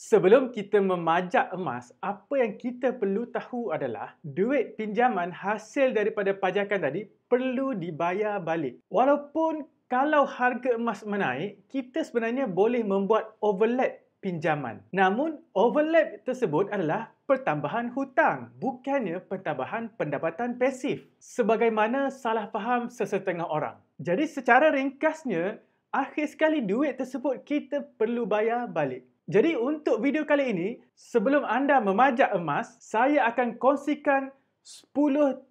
Sebelum kita memajak emas, apa yang kita perlu tahu adalah duit pinjaman hasil daripada pajakan tadi perlu dibayar balik. Walaupun kalau harga emas menaik, kita sebenarnya boleh membuat overlap pinjaman. Namun, overlap tersebut adalah pertambahan hutang, bukannya pertambahan pendapatan pasif. Sebagaimana salah faham sesetengah orang. Jadi secara ringkasnya, akhir sekali duit tersebut kita perlu bayar balik. Jadi untuk video kali ini, sebelum anda memajak emas, saya akan kongsikan 10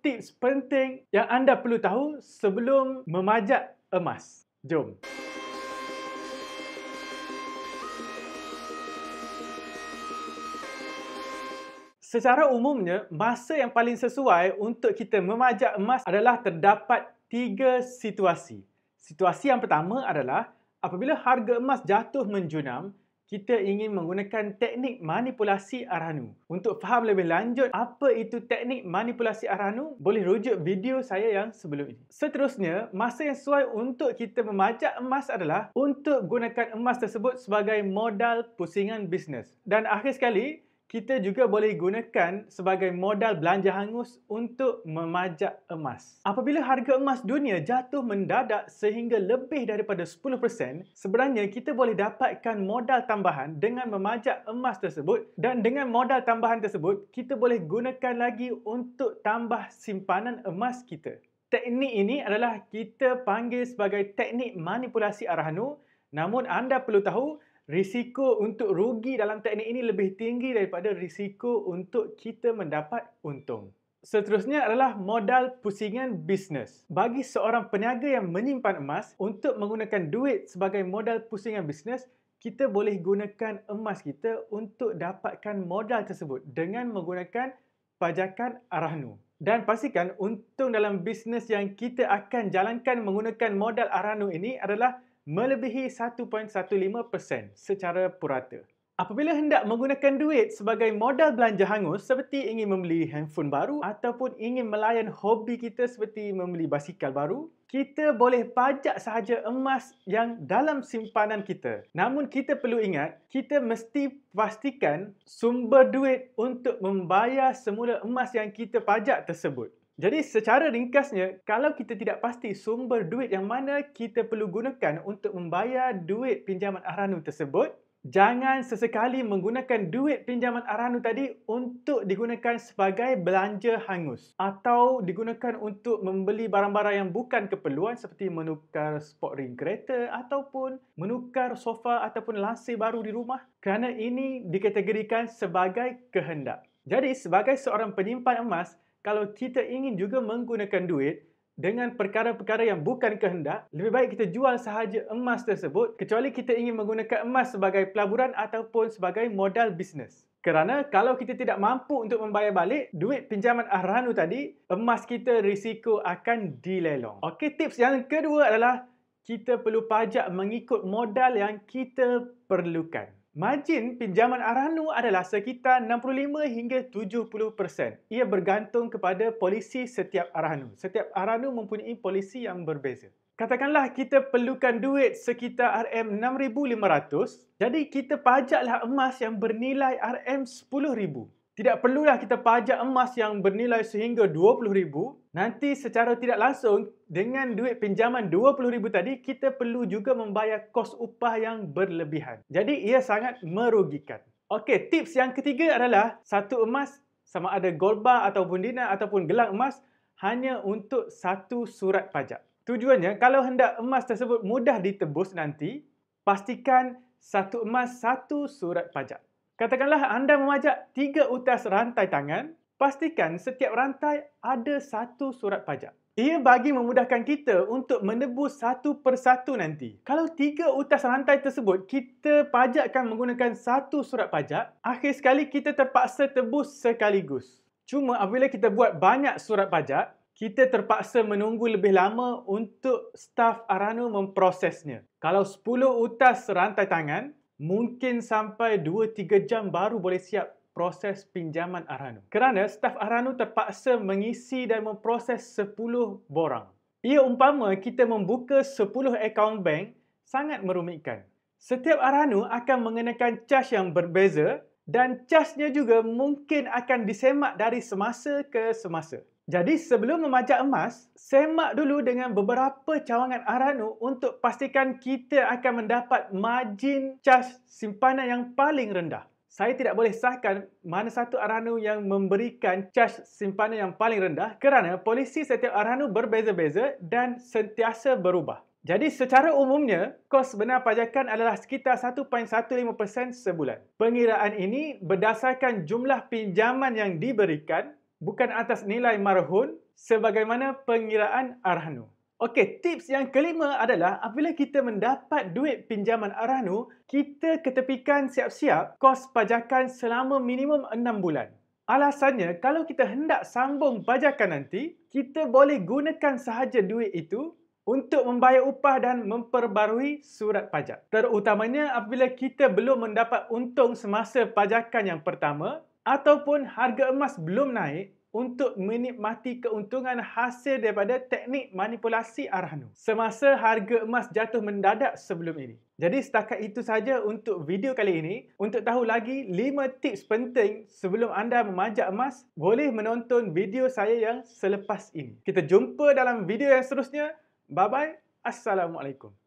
tips penting yang anda perlu tahu sebelum memajak emas. Jom. Secara umumnya, masa yang paling sesuai untuk kita memajak emas adalah terdapat 3 situasi. Situasi yang pertama adalah apabila harga emas jatuh menjunam, kita ingin menggunakan teknik manipulasi Arhanu. Untuk faham lebih lanjut apa itu teknik manipulasi Arhanu, boleh rujuk video saya yang sebelum ini. Seterusnya, masa yang sesuai untuk kita memajak emas adalah untuk gunakan emas tersebut sebagai modal pusingan bisnes. Dan akhir sekali, kita juga boleh gunakan sebagai modal belanja hangus untuk memajak emas. Apabila harga emas dunia jatuh mendadak sehingga lebih daripada 10%, sebenarnya kita boleh dapatkan modal tambahan dengan memajak emas tersebut, dan dengan modal tambahan tersebut, kita boleh gunakan lagi untuk tambah simpanan emas kita. Teknik ini adalah kita panggil sebagai teknik manipulasi Arhanu, namun anda perlu tahu risiko untuk rugi dalam teknik ini lebih tinggi daripada risiko untuk kita mendapat untung. Seterusnya adalah modal pusingan bisnes. Bagi seorang peniaga yang menyimpan emas, untuk menggunakan duit sebagai modal pusingan bisnes, kita boleh gunakan emas kita untuk dapatkan modal tersebut dengan menggunakan pajakan Arhanu. Dan pastikan untung dalam bisnes yang kita akan jalankan menggunakan modal Arhanu ini adalah melebihi 1.15% secara purata. Apabila hendak menggunakan duit sebagai modal belanja hangus seperti ingin membeli handphone baru ataupun ingin melayan hobi kita seperti membeli basikal baru, kita boleh pajak sahaja emas yang dalam simpanan kita. Namun kita perlu ingat, kita mesti pastikan sumber duit untuk membayar semula emas yang kita pajak tersebut. Jadi secara ringkasnya, kalau kita tidak pasti sumber duit yang mana kita perlu gunakan untuk membayar duit pinjaman Arhanu tersebut, jangan sesekali menggunakan duit pinjaman Arhanu tadi untuk digunakan sebagai belanja hangus atau digunakan untuk membeli barang-barang yang bukan keperluan seperti menukar sport ring kereta ataupun menukar sofa ataupun lansir baru di rumah, kerana ini dikategorikan sebagai kehendak. Jadi sebagai seorang penyimpan emas, kalau kita ingin juga menggunakan duit dengan perkara-perkara yang bukan kehendak, lebih baik kita jual sahaja emas tersebut kecuali kita ingin menggunakan emas sebagai pelaburan ataupun sebagai modal bisnes. Kerana kalau kita tidak mampu untuk membayar balik duit pinjaman Arhanu tadi, emas kita risiko akan dilelong. Okey, tips yang kedua adalah kita perlu pajak mengikut modal yang kita perlukan. Margin pinjaman Arhanu adalah sekitar 65 hingga 70%. Ia bergantung kepada polisi setiap Arhanu. Setiap Arhanu mempunyai polisi yang berbeza. Katakanlah kita perlukan duit sekitar RM6,500, jadi kita pajaklah emas yang bernilai RM10,000. Tidak perlulah kita pajak emas yang bernilai sehingga RM20,000. Nanti secara tidak langsung, dengan duit pinjaman RM20,000 tadi, kita perlu juga membayar kos upah yang berlebihan. Jadi ia sangat merugikan. Okey, tips yang ketiga adalah satu emas, sama ada gold bar ataupun dinar ataupun gelang emas, hanya untuk satu surat pajak. Tujuannya, kalau hendak emas tersebut mudah ditebus nanti, pastikan satu emas satu surat pajak. Katakanlah anda memajak 3 utas rantai tangan, pastikan setiap rantai ada satu surat pajak. Ia bagi memudahkan kita untuk menebus satu persatu nanti. Kalau 3 utas rantai tersebut kita pajakkan menggunakan satu surat pajak, akhir sekali kita terpaksa tebus sekaligus. Cuma apabila kita buat banyak surat pajak, kita terpaksa menunggu lebih lama untuk staf Arhanu memprosesnya. Kalau 10 utas rantai tangan, mungkin sampai 2-3 jam baru boleh siap proses pinjaman Arhanu. Kerana staf Arhanu terpaksa mengisi dan memproses 10 borang. Ia umpama kita membuka 10 akaun bank sangat merumitkan. Setiap Arhanu akan mengenakan cas yang berbeza dan casnya juga mungkin akan disemak dari semasa ke semasa. Jadi sebelum memajak emas, semak dulu dengan beberapa cawangan Arhanu untuk pastikan kita akan mendapat margin cas simpanan yang paling rendah. Saya tidak boleh sahkan mana satu Arhanu yang memberikan cas simpanan yang paling rendah kerana polisi setiap Arhanu berbeza-beza dan sentiasa berubah. Jadi secara umumnya, kos benar pajakan adalah sekitar 1.15% sebulan. Pengiraan ini berdasarkan jumlah pinjaman yang diberikan, bukan atas nilai marhun sebagaimana pengiraan Arhanu. Okey, tips yang kelima adalah apabila kita mendapat duit pinjaman Arhanu, kita ketepikan siap-siap kos pajakan selama minimum 6 bulan. Alasannya, kalau kita hendak sambung pajakan nanti, kita boleh gunakan sahaja duit itu untuk membayar upah dan memperbarui surat pajak. Terutamanya apabila kita belum mendapat untung semasa pajakan yang pertama ataupun harga emas belum naik untuk menikmati keuntungan hasil daripada teknik manipulasi Arhanu semasa harga emas jatuh mendadak sebelum ini. Jadi setakat itu saja untuk video kali ini. Untuk tahu lagi 5 tips penting sebelum anda memajak emas, boleh menonton video saya yang selepas ini. Kita jumpa dalam video yang seterusnya. Bye-bye. Assalamualaikum.